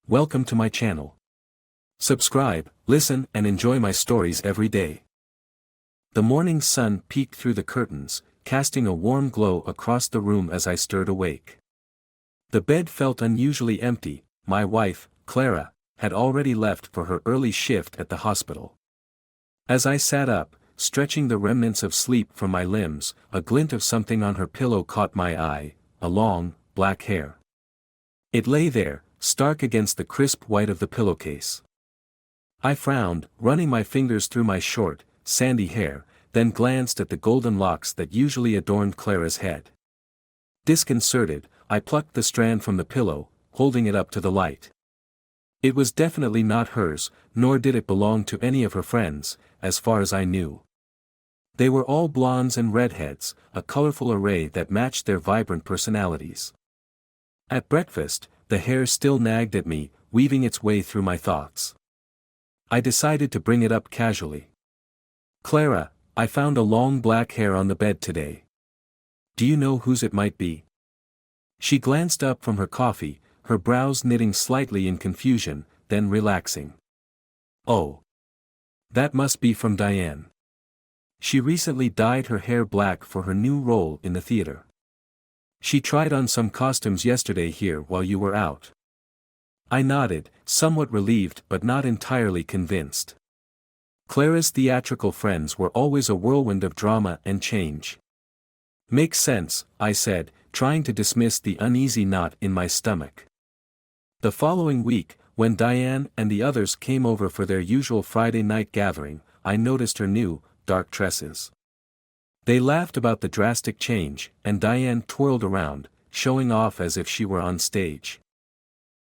Welcome to my channel. Subscribe, listen and enjoy my stories every day. The morning sun peeked through the curtains, casting a warm glow across the room as I stirred awake. The bed felt unusually empty. My wife, Clara, had already left for her early shift at the hospital. As I sat up, stretching the remnants of sleep from my limbs, a glint of something on her pillow caught my eye, a long, black hair. It lay there, stark against the crisp white of the pillowcase. I frowned, running my fingers through my short, sandy hair, then glanced at the golden locks that usually adorned Clara's head. Disconcerted, I plucked the strand from the pillow, holding it up to the light. It was definitely not hers, nor did it belong to any of her friends, as far as I knew. They were all blondes and redheads, a colorful array that matched their vibrant personalities. At breakfast, the hair still nagged at me, weaving its way through my thoughts. I decided to bring it up casually. "Clara, I found a long black hair on the bed today. Do you know whose it might be?" She glanced up from her coffee, her brows knitting slightly in confusion, then relaxing. "Oh. That must be from Diane. She recently dyed her hair black for her new role in the theater. She tried on some costumes yesterday here while you were out." I nodded, somewhat relieved but not entirely convinced. Clara's theatrical friends were always a whirlwind of drama and change. "Makes sense," I said, trying to dismiss the uneasy knot in my stomach. The following week, when Diane and the others came over for their usual Friday night gathering, I noticed her new, dark tresses. They laughed about the drastic change, and Diane twirled around, showing off as if she were on stage.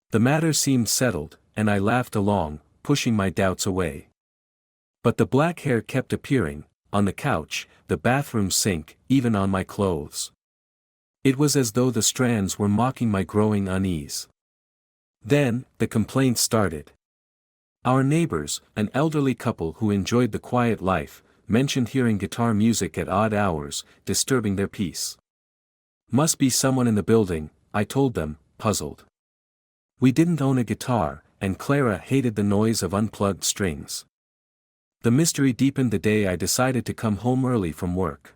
The matter seemed settled, and I laughed along, pushing my doubts away. But the black hair kept appearing, on the couch, the bathroom sink, even on my clothes. It was as though the strands were mocking my growing unease. Then, the complaints started. Our neighbors, an elderly couple who enjoyed the quiet life, mentioned hearing guitar music at odd hours, disturbing their peace. "Must be someone in the building," I told them, puzzled. We didn't own a guitar, and Clara hated the noise of unplugged strings. The mystery deepened the day I decided to come home early from work.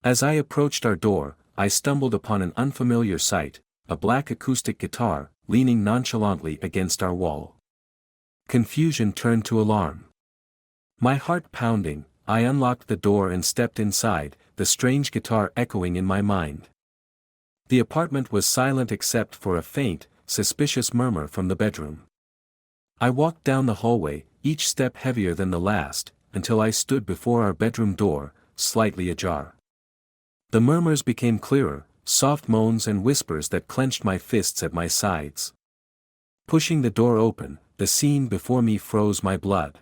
As I approached our door, I stumbled upon an unfamiliar sight, a black acoustic guitar, leaning nonchalantly against our wall. Confusion turned to alarm. My heart pounding, I unlocked the door and stepped inside, the strange guitar echoing in my mind. The apartment was silent except for a faint, suspicious murmur from the bedroom. I walked down the hallway, each step heavier than the last, until I stood before our bedroom door, slightly ajar. The murmurs became clearer, soft moans and whispers that clenched my fists at my sides. Pushing the door open, the scene before me froze my blood.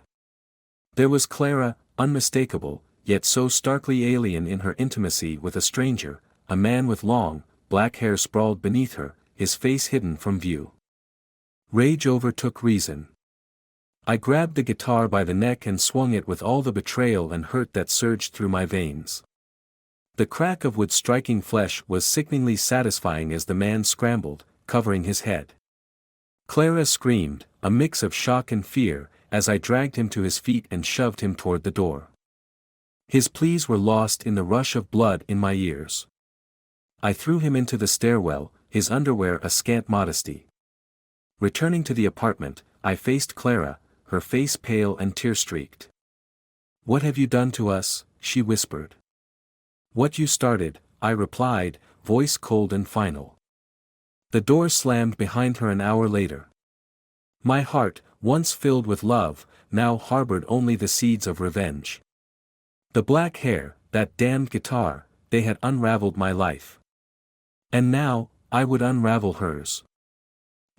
There was Clara, unmistakable, yet so starkly alien in her intimacy with a stranger, a man with long, black hair sprawled beneath her, his face hidden from view. Rage overtook reason. I grabbed the guitar by the neck and swung it with all the betrayal and hurt that surged through my veins. The crack of wood striking flesh was sickeningly satisfying as the man scrambled, covering his head. Clara screamed, a mix of shock and fear, as I dragged him to his feet and shoved him toward the door. His pleas were lost in the rush of blood in my ears. I threw him into the stairwell, his underwear a scant modesty. Returning to the apartment, I faced Clara, her face pale and tear-streaked. "What have you done to us?" she whispered. "What you started," I replied, voice cold and final. The door slammed behind her an hour later. My heart, once filled with love, now harbored only the seeds of revenge. The black hair, that damned guitar, they had unraveled my life. And now, I would unravel hers.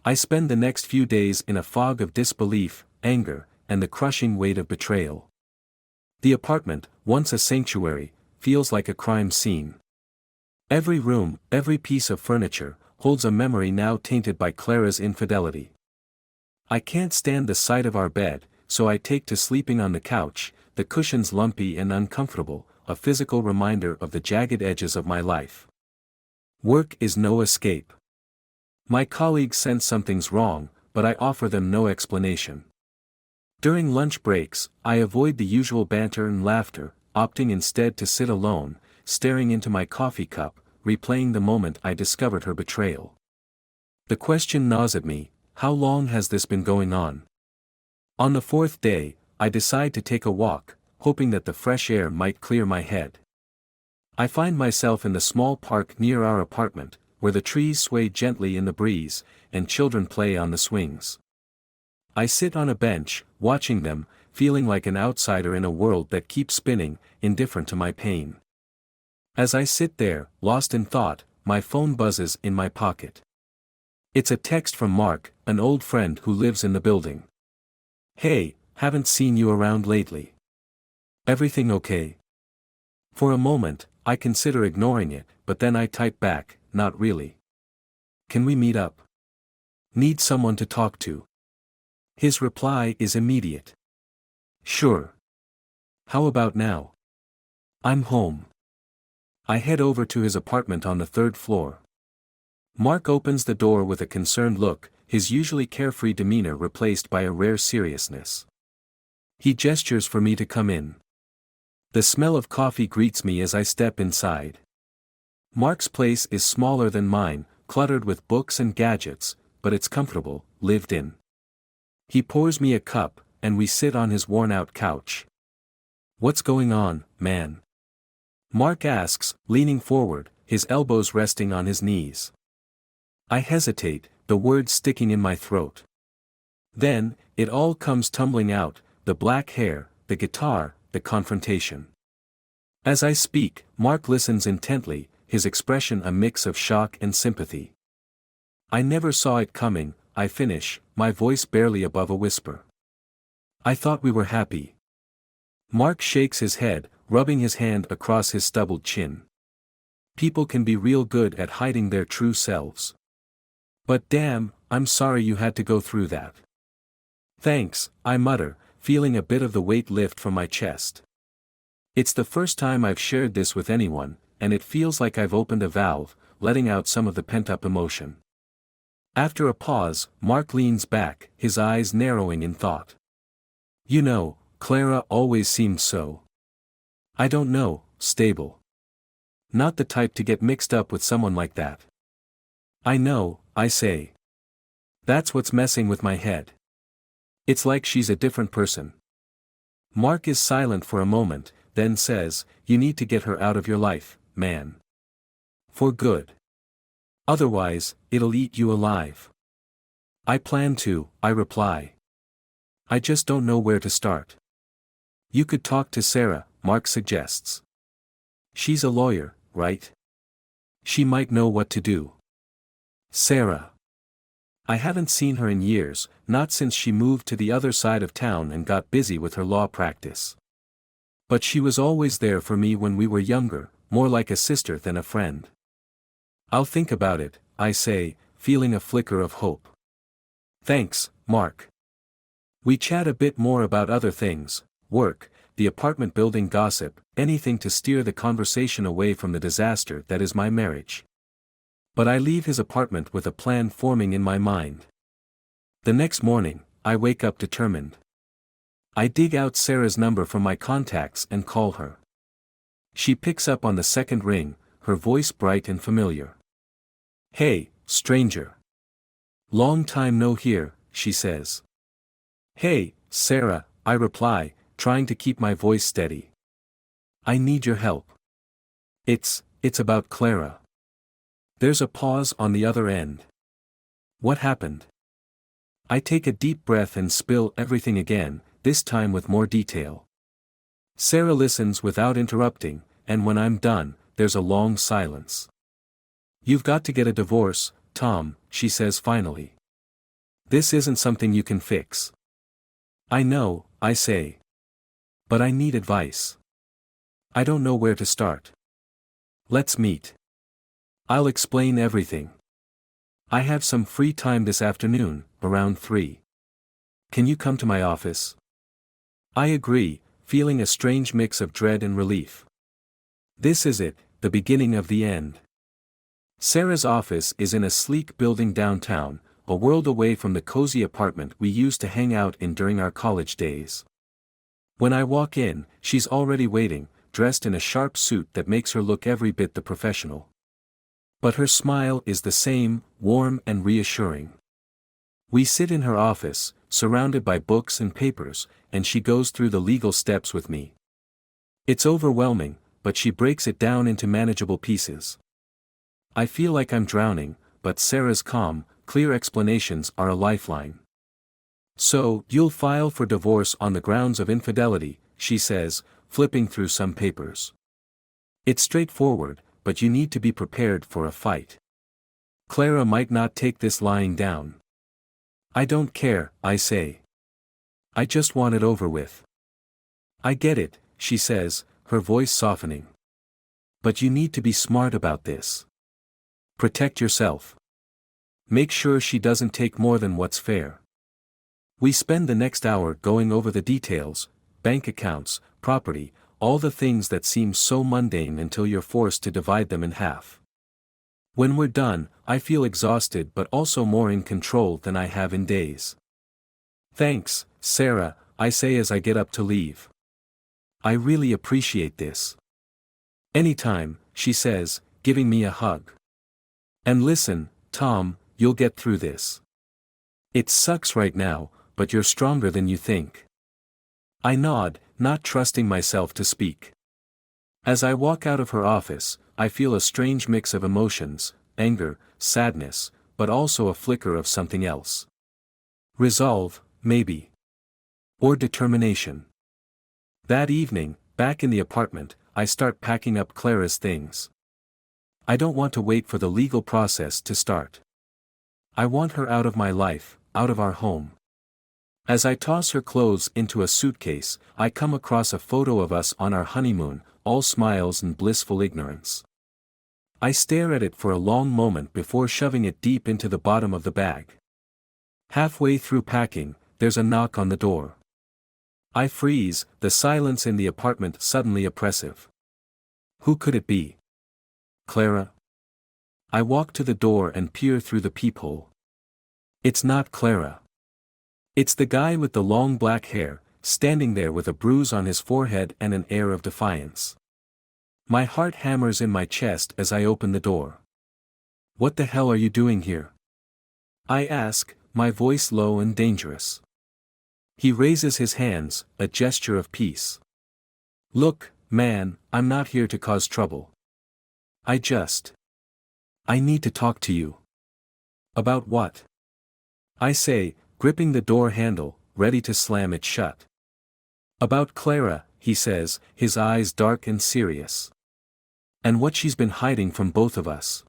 I spent the next few days in a fog of disbelief, anger, and the crushing weight of betrayal. The apartment, once a sanctuary, feels like a crime scene. Every room, every piece of furniture, holds a memory now tainted by Clara's infidelity. I can't stand the sight of our bed, so I take to sleeping on the couch, the cushions lumpy and uncomfortable, a physical reminder of the jagged edges of my life. Work is no escape. My colleagues sense something's wrong, but I offer them no explanation. During lunch breaks, I avoid the usual banter and laughter, opting instead to sit alone, staring into my coffee cup, replaying the moment I discovered her betrayal. The question gnaws at me: how long has this been going on? On the fourth day, I decide to take a walk, hoping that the fresh air might clear my head. I find myself in the small park near our apartment, where the trees sway gently in the breeze, and children play on the swings. I sit on a bench, watching them, feeling like an outsider in a world that keeps spinning, indifferent to my pain. As I sit there, lost in thought, my phone buzzes in my pocket. It's a text from Mark, an old friend who lives in the building. "Hey, haven't seen you around lately. Everything okay?" For a moment, I consider ignoring it, but then I type back, "Not really. Can we meet up? Need someone to talk to." His reply is immediate. "Sure. How about now? I'm home." I head over to his apartment on the third floor. Mark opens the door with a concerned look, his usually carefree demeanor replaced by a rare seriousness. He gestures for me to come in. The smell of coffee greets me as I step inside. Mark's place is smaller than mine, cluttered with books and gadgets, but it's comfortable, lived in. He pours me a cup, and we sit on his worn-out couch. "What's going on, man?" Mark asks, leaning forward, his elbows resting on his knees. I hesitate, the words sticking in my throat. Then, it all comes tumbling out: the black hair, the guitar, the confrontation. As I speak, Mark listens intently, his expression a mix of shock and sympathy. "I never saw it coming," I finish, my voice barely above a whisper. "I thought we were happy." Mark shakes his head, rubbing his hand across his stubbled chin. "People can be real good at hiding their true selves. But damn, I'm sorry you had to go through that." "Thanks," I mutter, feeling a bit of the weight lift from my chest. It's the first time I've shared this with anyone, and it feels like I've opened a valve, letting out some of the pent-up emotion. After a pause, Mark leans back, his eyes narrowing in thought. "You know, Clara always seemed so, I don't know, stable. Not the type to get mixed up with someone like that." "I know," I say. "That's what's messing with my head. It's like she's a different person." Mark is silent for a moment, then says, "You need to get her out of your life, man. For good. Otherwise, it'll eat you alive." "I plan to," I reply. "I just don't know where to start." "You could talk to Sarah," Mark suggests. "She's a lawyer, right? She might know what to do." Sarah. I haven't seen her in years, not since she moved to the other side of town and got busy with her law practice. But she was always there for me when we were younger, more like a sister than a friend. "I'll think about it," I say, feeling a flicker of hope. "Thanks, Mark." We chat a bit more about other things: work, the apartment building gossip, anything to steer the conversation away from the disaster that is my marriage. But I leave his apartment with a plan forming in my mind. The next morning, I wake up determined. I dig out Sarah's number from my contacts and call her. She picks up on the second ring, her voice bright and familiar. "Hey, stranger. Long time no hear," she says. "Hey, Sarah," I reply, trying to keep my voice steady. "I need your help. It's about Clara." There's a pause on the other end. "What happened?" I take a deep breath and spill everything again, this time with more detail. Sarah listens without interrupting, and when I'm done, there's a long silence. "You've got to get a divorce, Tom," she says finally. "This isn't something you can fix." "I know," I say. "But I need advice. I don't know where to start." "Let's meet. I'll explain everything. I have some free time this afternoon, around 3. Can you come to my office?" I agree, feeling a strange mix of dread and relief. This is it, the beginning of the end. Sarah's office is in a sleek building downtown, a world away from the cozy apartment we used to hang out in during our college days. When I walk in, she's already waiting, dressed in a sharp suit that makes her look every bit the professional. But her smile is the same, warm and reassuring. We sit in her office, surrounded by books and papers, and she goes through the legal steps with me. It's overwhelming, but she breaks it down into manageable pieces. I feel like I'm drowning, but Sarah's calm, clear explanations are a lifeline. So, you'll file for divorce on the grounds of infidelity, she says, flipping through some papers. It's straightforward, but you need to be prepared for a fight. Clara might not take this lying down. I don't care, I say. I just want it over with. I get it, she says, her voice softening. But you need to be smart about this. Protect yourself. Make sure she doesn't take more than what's fair. We spend the next hour going over the details, bank accounts, property, all the things that seem so mundane until you're forced to divide them in half. When we're done, I feel exhausted but also more in control than I have in days. Thanks, Sarah, I say as I get up to leave. I really appreciate this. Anytime, she says, giving me a hug. And listen, Tom, you'll get through this. It sucks right now, but you're stronger than you think. I nod, not trusting myself to speak. As I walk out of her office, I feel a strange mix of emotions, anger, sadness, but also a flicker of something else. Resolve, maybe. Or determination. That evening, back in the apartment, I start packing up Clara's things. I don't want to wait for the legal process to start. I want her out of my life, out of our home. As I toss her clothes into a suitcase, I come across a photo of us on our honeymoon, all smiles and blissful ignorance. I stare at it for a long moment before shoving it deep into the bottom of the bag. Halfway through packing, there's a knock on the door. I freeze, the silence in the apartment suddenly oppressive. Who could it be? Clara? I walk to the door and peer through the peephole. It's not Clara. It's the guy with the long black hair, standing there with a bruise on his forehead and an air of defiance. My heart hammers in my chest as I open the door. What the hell are you doing here? I ask, my voice low and dangerous. He raises his hands, a gesture of peace. Look, man, I'm not here to cause trouble. I need to talk to you. About what? I say, gripping the door handle, ready to slam it shut. About Clara, he says, his eyes dark and serious. And what she's been hiding from both of us.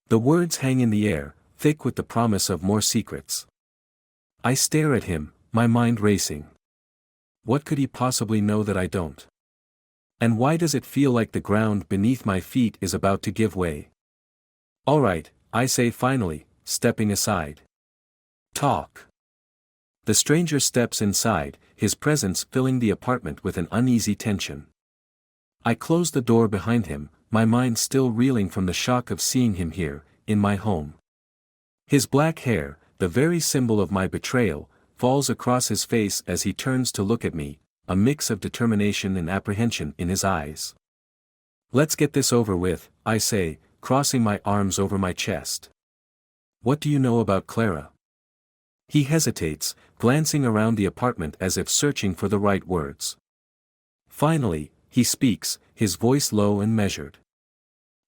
The words hang in the air, thick with the promise of more secrets. I stare at him, my mind racing. What could he possibly know that I don't? And why does it feel like the ground beneath my feet is about to give way? All right, I say finally, stepping aside. Talk. The stranger steps inside, his presence filling the apartment with an uneasy tension. I close the door behind him, my mind still reeling from the shock of seeing him here, in my home. His black hair, the very symbol of my betrayal, falls across his face as he turns to look at me, a mix of determination and apprehension in his eyes. Let's get this over with, I say, crossing my arms over my chest. What do you know about Clara? He hesitates, glancing around the apartment as if searching for the right words. Finally, he speaks, his voice low and measured.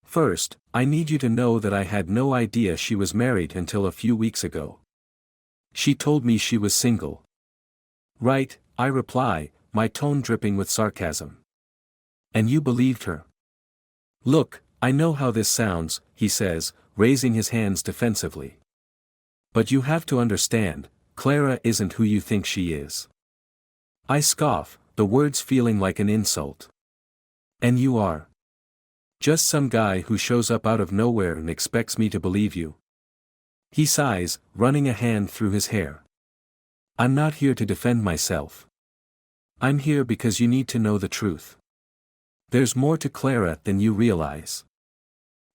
First, I need you to know that I had no idea she was married until a few weeks ago. She told me she was single. Right, I reply, my tone dripping with sarcasm. And you believed her? Look, I know how this sounds, he says, raising his hands defensively. But you have to understand, Clara isn't who you think she is. I scoff, the words feeling like an insult. And you are? Just some guy who shows up out of nowhere and expects me to believe you. He sighs, running a hand through his hair. I'm not here to defend myself. I'm here because you need to know the truth. There's more to Clara than you realize.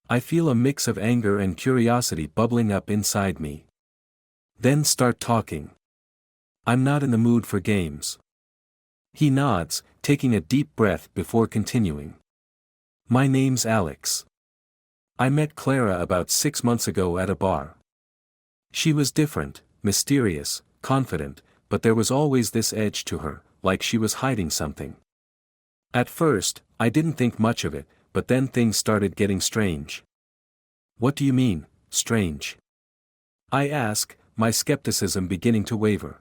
I feel a mix of anger and curiosity bubbling up inside me. Then start talking. I'm not in the mood for games. He nods, taking a deep breath before continuing. My name's Alex. I met Clara about 6 months ago at a bar. She was different, mysterious, confident, but there was always this edge to her, like she was hiding something. At first, I didn't think much of it, but then things started getting strange. What do you mean, strange? I ask, my skepticism beginning to waver.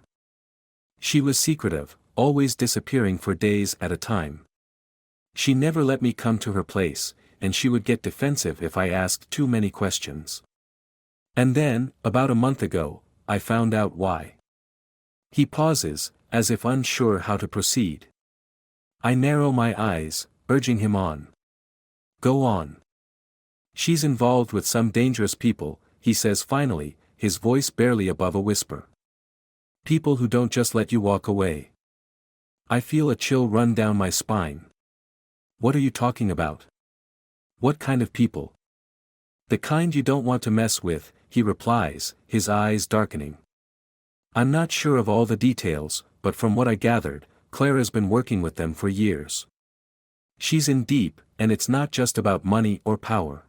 She was secretive, always disappearing for days at a time. She never let me come to her place, and she would get defensive if I asked too many questions. And then, about a month ago, I found out why. He pauses, as if unsure how to proceed. I narrow my eyes, urging him on. Go on. She's involved with some dangerous people, he says finally, his voice barely above a whisper. People who don't just let you walk away. I feel a chill run down my spine. What are you talking about? What kind of people? The kind you don't want to mess with, he replies, his eyes darkening. I'm not sure of all the details, but from what I gathered, Clara's been working with them for years. She's in deep, and it's not just about money or power.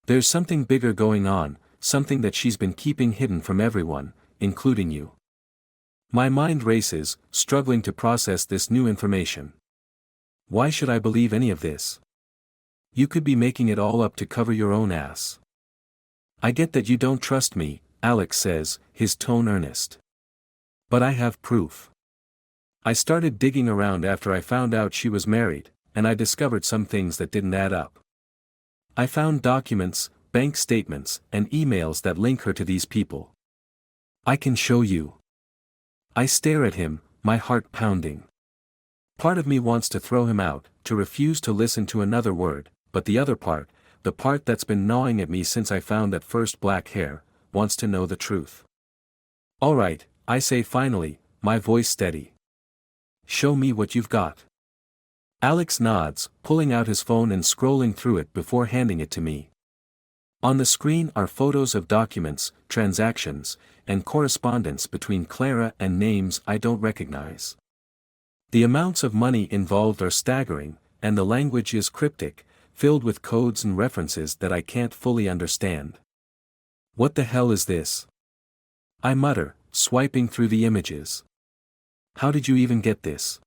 There's something bigger going on, something that she's been keeping hidden from everyone, including you. My mind races, struggling to process this new information. Why should I believe any of this? You could be making it all up to cover your own ass. I get that you don't trust me, Alex says, his tone earnest. But I have proof. I started digging around after I found out she was married, and I discovered some things that didn't add up. I found documents, bank statements, and emails that link her to these people. I can show you. I stare at him, my heart pounding. Part of me wants to throw him out, to refuse to listen to another word, but the other part, the part that's been gnawing at me since I found that first black hair, wants to know the truth. All right, I say finally, my voice steady. Show me what you've got. Alex nods, pulling out his phone and scrolling through it before handing it to me. On the screen are photos of documents, transactions, and correspondence between Clara and names I don't recognize. The amounts of money involved are staggering, and the language is cryptic, filled with codes and references that I can't fully understand. What the hell is this? I mutter, swiping through the images. How did you even get this?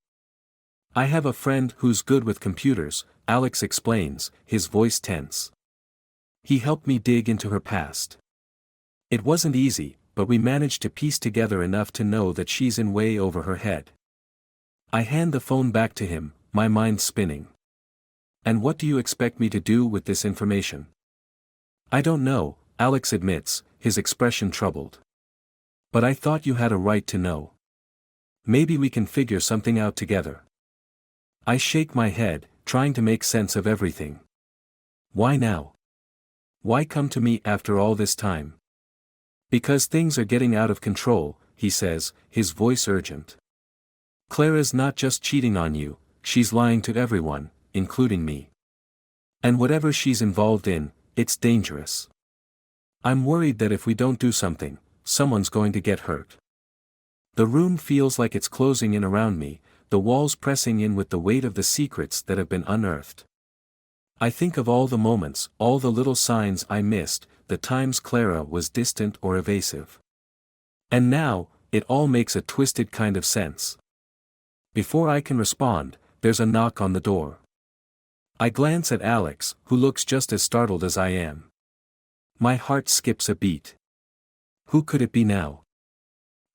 I have a friend who's good with computers, Alex explains, his voice tense. He helped me dig into her past. It wasn't easy, but we managed to piece together enough to know that she's in way over her head. I hand the phone back to him, my mind spinning. And what do you expect me to do with this information? I don't know, Alex admits, his expression troubled. But I thought you had a right to know. Maybe we can figure something out together. I shake my head, trying to make sense of everything. Why now? Why come to me after all this time? Because things are getting out of control, he says, his voice urgent. Clara's not just cheating on you, she's lying to everyone, including me. And whatever she's involved in, it's dangerous. I'm worried that if we don't do something, someone's going to get hurt. The room feels like it's closing in around me, the walls pressing in with the weight of the secrets that have been unearthed. I think of all the moments, all the little signs I missed, the times Clara was distant or evasive. And now, it all makes a twisted kind of sense. Before I can respond, there's a knock on the door. I glance at Alex, who looks just as startled as I am. My heart skips a beat. Who could it be now?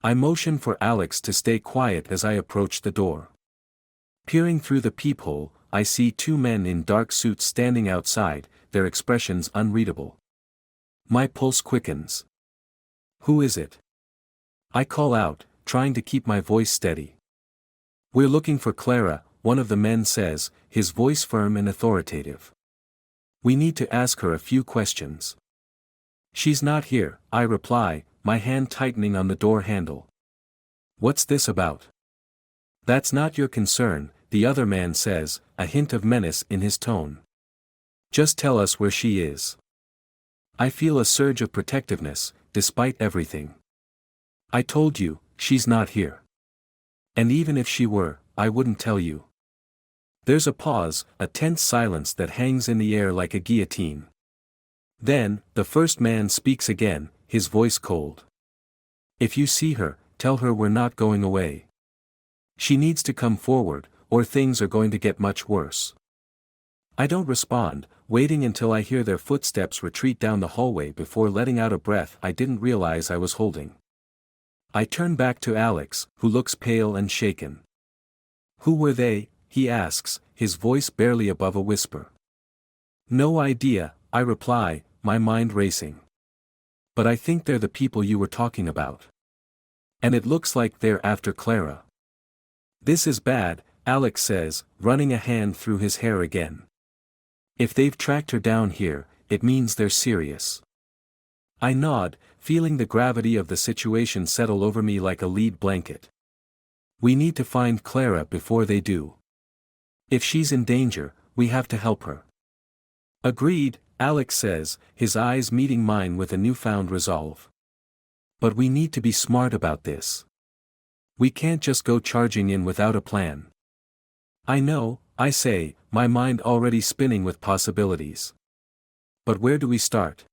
I motion for Alex to stay quiet as I approach the door. Peering through the peephole, I see two men in dark suits standing outside, their expressions unreadable. My pulse quickens. Who is it? I call out, trying to keep my voice steady. We're looking for Clara, one of the men says, his voice firm and authoritative. We need to ask her a few questions. She's not here, I reply, my hand tightening on the door handle. What's this about? That's not your concern, the other man says, a hint of menace in his tone. Just tell us where she is. I feel a surge of protectiveness, despite everything. I told you, she's not here. And even if she were, I wouldn't tell you. There's a pause, a tense silence that hangs in the air like a guillotine. Then, the first man speaks again, his voice cold. If you see her, tell her we're not going away. She needs to come forward, or things are going to get much worse. I don't respond, waiting until I hear their footsteps retreat down the hallway before letting out a breath I didn't realize I was holding. I turn back to Alex, who looks pale and shaken. Who were they? He asks, his voice barely above a whisper. No idea, I reply, my mind racing. But I think they're the people you were talking about. And it looks like they're after Clara. This is bad, Alex says, running a hand through his hair again. If they've tracked her down here, it means they're serious. I nod, feeling the gravity of the situation settle over me like a lead blanket. We need to find Clara before they do. If she's in danger, we have to help her. Agreed, Alex says, his eyes meeting mine with a newfound resolve. But we need to be smart about this. We can't just go charging in without a plan. I know, I say, my mind already spinning with possibilities. But where do we start?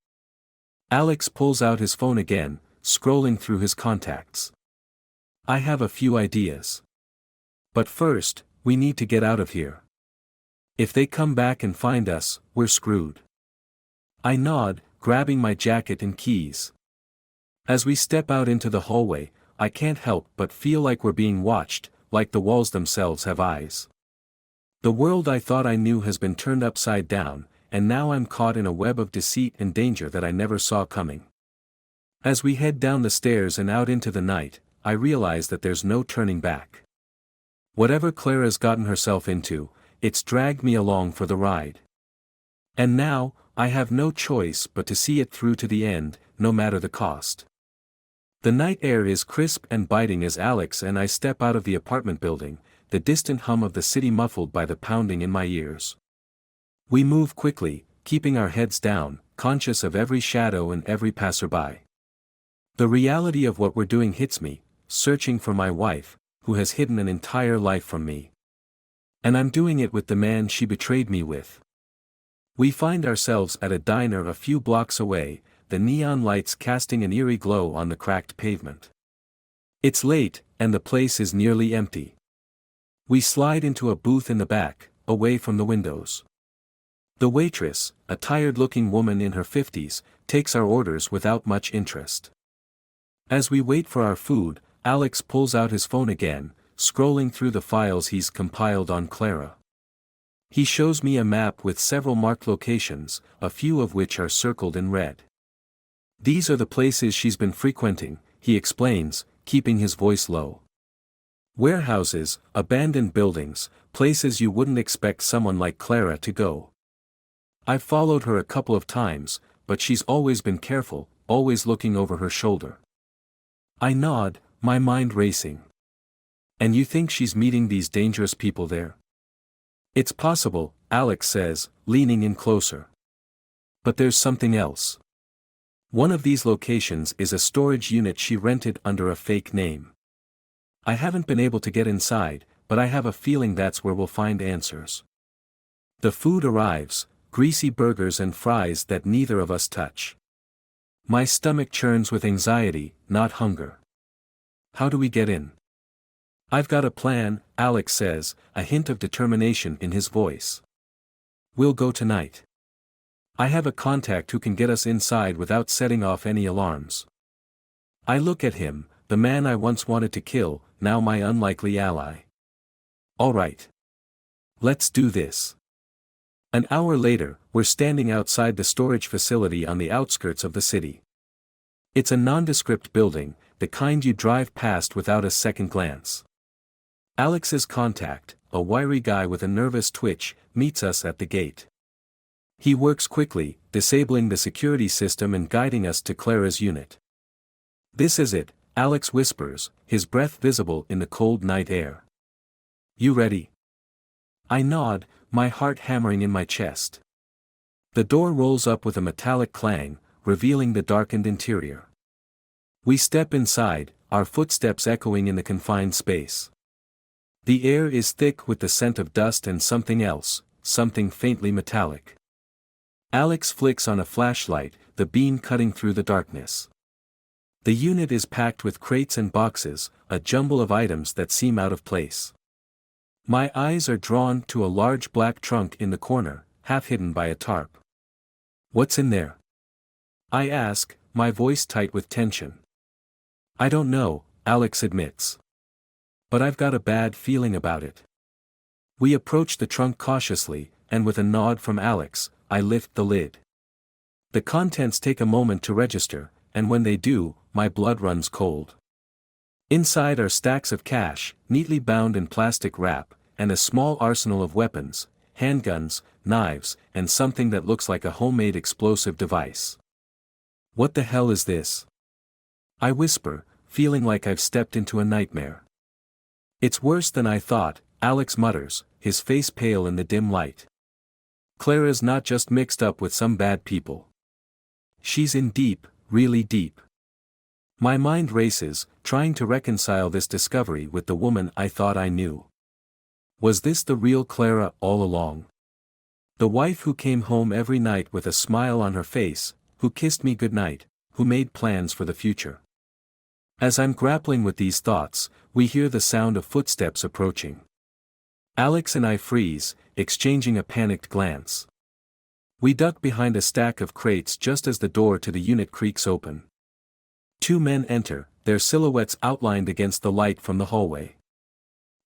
Alex pulls out his phone again, scrolling through his contacts. I have a few ideas. But first, we need to get out of here. If they come back and find us, we're screwed. I nod, grabbing my jacket and keys. As we step out into the hallway, I can't help but feel like we're being watched, like the walls themselves have eyes. The world I thought I knew has been turned upside down, and now I'm caught in a web of deceit and danger that I never saw coming. As we head down the stairs and out into the night, I realize that there's no turning back. Whatever Clara's gotten herself into, it's dragged me along for the ride. And now, I have no choice but to see it through to the end, no matter the cost. The night air is crisp and biting as Alex and I step out of the apartment building, the distant hum of the city muffled by the pounding in my ears. We move quickly, keeping our heads down, conscious of every shadow and every passerby. The reality of what we're doing hits me, searching for my wife, who has hidden an entire life from me. And I'm doing it with the man she betrayed me with. We find ourselves at a diner a few blocks away, the neon lights casting an eerie glow on the cracked pavement. It's late, and the place is nearly empty. We slide into a booth in the back, away from the windows. The waitress, a tired-looking woman in her 50s, takes our orders without much interest. As we wait for our food, Alex pulls out his phone again, scrolling through the files he's compiled on Clara. He shows me a map with several marked locations, a few of which are circled in red. These are the places she's been frequenting, he explains, keeping his voice low. Warehouses, abandoned buildings, places you wouldn't expect someone like Clara to go. I've followed her a couple of times, but she's always been careful, always looking over her shoulder. I nod, my mind racing. And you think she's meeting these dangerous people there? It's possible, Alex says, leaning in closer. But there's something else. One of these locations is a storage unit she rented under a fake name. I haven't been able to get inside, but I have a feeling that's where we'll find answers. The food arrives, greasy burgers and fries that neither of us touch. My stomach churns with anxiety, not hunger. How do we get in? I've got a plan, Alex says, a hint of determination in his voice. We'll go tonight. I have a contact who can get us inside without setting off any alarms. I look at him, the man I once wanted to kill, now my unlikely ally. All right. Let's do this. An hour later, we're standing outside the storage facility on the outskirts of the city. It's a nondescript building, the kind you drive past without a second glance. Alex's contact, a wiry guy with a nervous twitch, meets us at the gate. He works quickly, disabling the security system and guiding us to Clara's unit. This is it, Alex whispers, his breath visible in the cold night air. You ready? I nod, my heart hammering in my chest. The door rolls up with a metallic clang, revealing the darkened interior. We step inside, our footsteps echoing in the confined space. The air is thick with the scent of dust and something else, something faintly metallic. Alex flicks on a flashlight, the beam cutting through the darkness. The unit is packed with crates and boxes, a jumble of items that seem out of place. My eyes are drawn to a large black trunk in the corner, half hidden by a tarp. What's in there? I ask, my voice tight with tension. I don't know, Alex admits. But I've got a bad feeling about it. We approach the trunk cautiously, and with a nod from Alex, I lift the lid. The contents take a moment to register, and when they do, my blood runs cold. Inside are stacks of cash, neatly bound in plastic wrap, and a small arsenal of weapons, handguns, knives, and something that looks like a homemade explosive device. What the hell is this? I whisper, feeling like I've stepped into a nightmare. It's worse than I thought, Alex mutters, his face pale in the dim light. Clara's not just mixed up with some bad people. She's in deep, really deep. My mind races, trying to reconcile this discovery with the woman I thought I knew. Was this the real Clara all along? The wife who came home every night with a smile on her face, who kissed me goodnight, who made plans for the future. As I'm grappling with these thoughts, we hear the sound of footsteps approaching. Alex and I freeze, exchanging a panicked glance. We duck behind a stack of crates just as the door to the unit creaks open. Two men enter, their silhouettes outlined against the light from the hallway.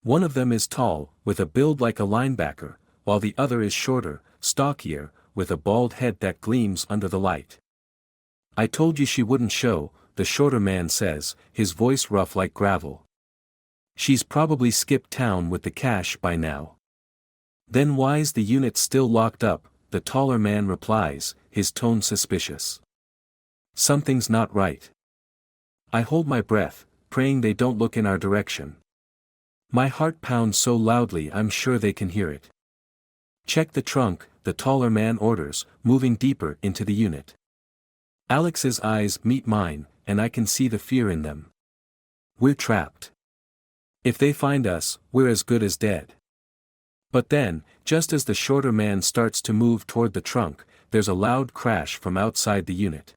One of them is tall, with a build like a linebacker, while the other is shorter, stockier, with a bald head that gleams under the light. I told you she wouldn't show, the shorter man says, his voice rough like gravel. She's probably skipped town with the cash by now. Then why's the unit still locked up, the taller man replies, his tone suspicious. Something's not right. I hold my breath, praying they don't look in our direction. My heart pounds so loudly I'm sure they can hear it. Check the trunk, the taller man orders, moving deeper into the unit. Alex's eyes meet mine, and I can see the fear in them. We're trapped. If they find us, we're as good as dead. But then, just as the shorter man starts to move toward the trunk, there's a loud crash from outside the unit.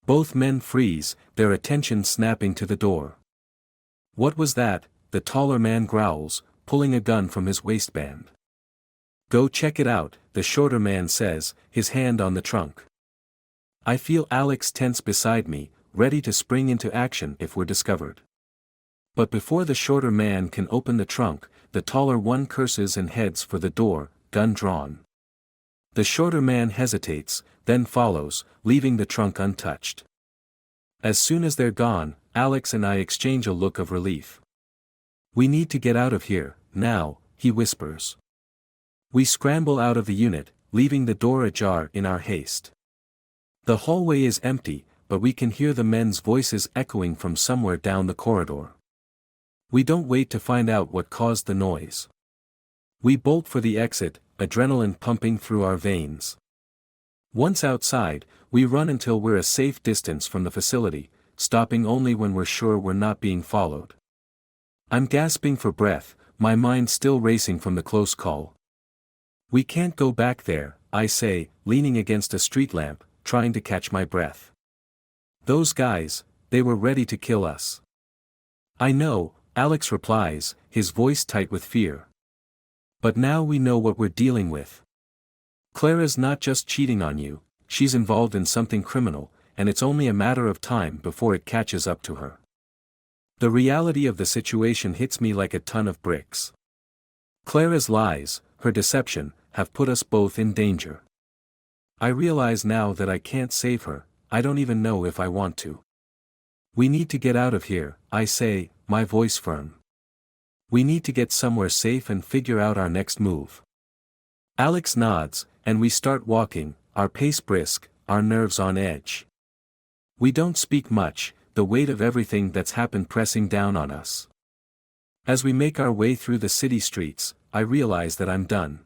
Both men freeze, their attention snapping to the door. What was that? The taller man growls, pulling a gun from his waistband. Go check it out, the shorter man says, his hand on the trunk. I feel Alex tense beside me, ready to spring into action if we're discovered. But before the shorter man can open the trunk, the taller one curses and heads for the door, gun drawn. The shorter man hesitates, then follows, leaving the trunk untouched. As soon as they're gone, Alex and I exchange a look of relief. We need to get out of here, now, he whispers. We scramble out of the unit, leaving the door ajar in our haste. The hallway is empty, but we can hear the men's voices echoing from somewhere down the corridor. We don't wait to find out what caused the noise. We bolt for the exit, adrenaline pumping through our veins. Once outside, we run until we're a safe distance from the facility, stopping only when we're sure we're not being followed. I'm gasping for breath, my mind still racing from the close call. We can't go back there, I say, leaning against a street lamp, trying to catch my breath. Those guys, they were ready to kill us. I know, Alex replies, his voice tight with fear. But now we know what we're dealing with. Clara's not just cheating on you, she's involved in something criminal, and it's only a matter of time before it catches up to her. The reality of the situation hits me like a ton of bricks. Clara's lies, her deception, have put us both in danger. I realize now that I can't save her, I don't even know if I want to. We need to get out of here, I say, my voice firm. We need to get somewhere safe and figure out our next move. Alex nods, and we start walking, our pace brisk, our nerves on edge. We don't speak much, the weight of everything that's happened pressing down on us. As we make our way through the city streets, I realize that I'm done.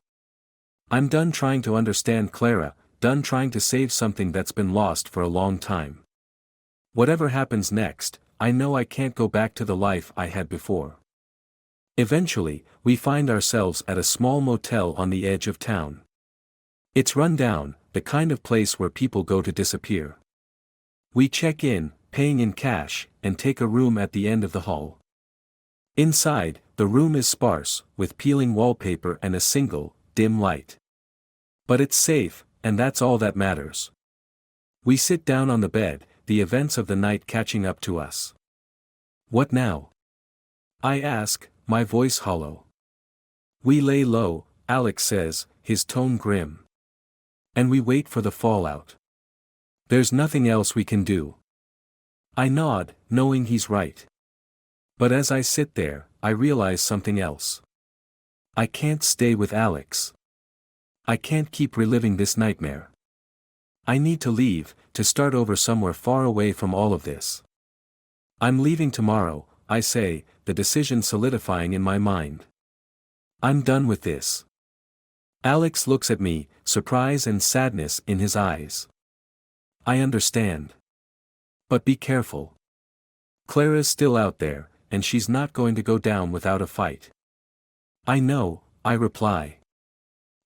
I'm done trying to understand Clara, done trying to save something that's been lost for a long time. Whatever happens next, I know I can't go back to the life I had before. Eventually, we find ourselves at a small motel on the edge of town. It's run down, the kind of place where people go to disappear. We check in, paying in cash, and take a room at the end of the hall. Inside, the room is sparse, with peeling wallpaper and a single, dim light. But it's safe, and that's all that matters. We sit down on the bed, the events of the night catching up to us. What now? I ask, my voice hollow. We lay low, Alex says, his tone grim. And we wait for the fallout. There's nothing else we can do. I nod, knowing he's right. But as I sit there, I realize something else. I can't stay with Alex. I can't keep reliving this nightmare. I need to leave, to start over somewhere far away from all of this. I'm leaving tomorrow, I say, the decision solidifying in my mind. I'm done with this. Alex looks at me, surprise and sadness in his eyes. I understand. But be careful. Clara's still out there, and she's not going to go down without a fight. I know, I reply.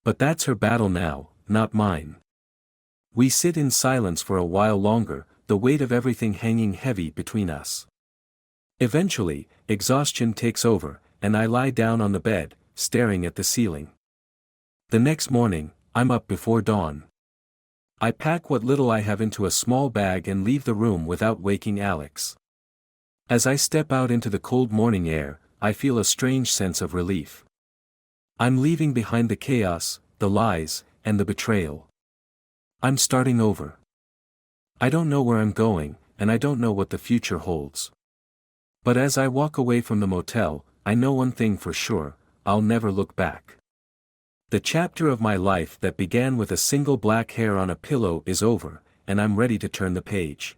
But that's her battle now, not mine. We sit in silence for a while longer, the weight of everything hanging heavy between us. Eventually, exhaustion takes over, and I lie down on the bed, staring at the ceiling. The next morning, I'm up before dawn. I pack what little I have into a small bag and leave the room without waking Alex. As I step out into the cold morning air, I feel a strange sense of relief. I'm leaving behind the chaos, the lies, and the betrayal. I'm starting over. I don't know where I'm going, and I don't know what the future holds. But as I walk away from the motel, I know one thing for sure, I'll never look back. The chapter of my life that began with a single black hair on a pillow is over, and I'm ready to turn the page.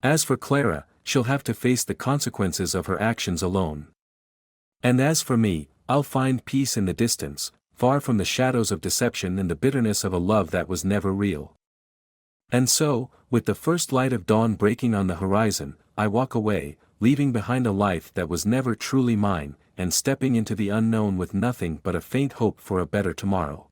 As for Clara, she'll have to face the consequences of her actions alone. And as for me, I'll find peace in the distance, far from the shadows of deception and the bitterness of a love that was never real. And so, with the first light of dawn breaking on the horizon, I walk away, leaving behind a life that was never truly mine, and stepping into the unknown with nothing but a faint hope for a better tomorrow.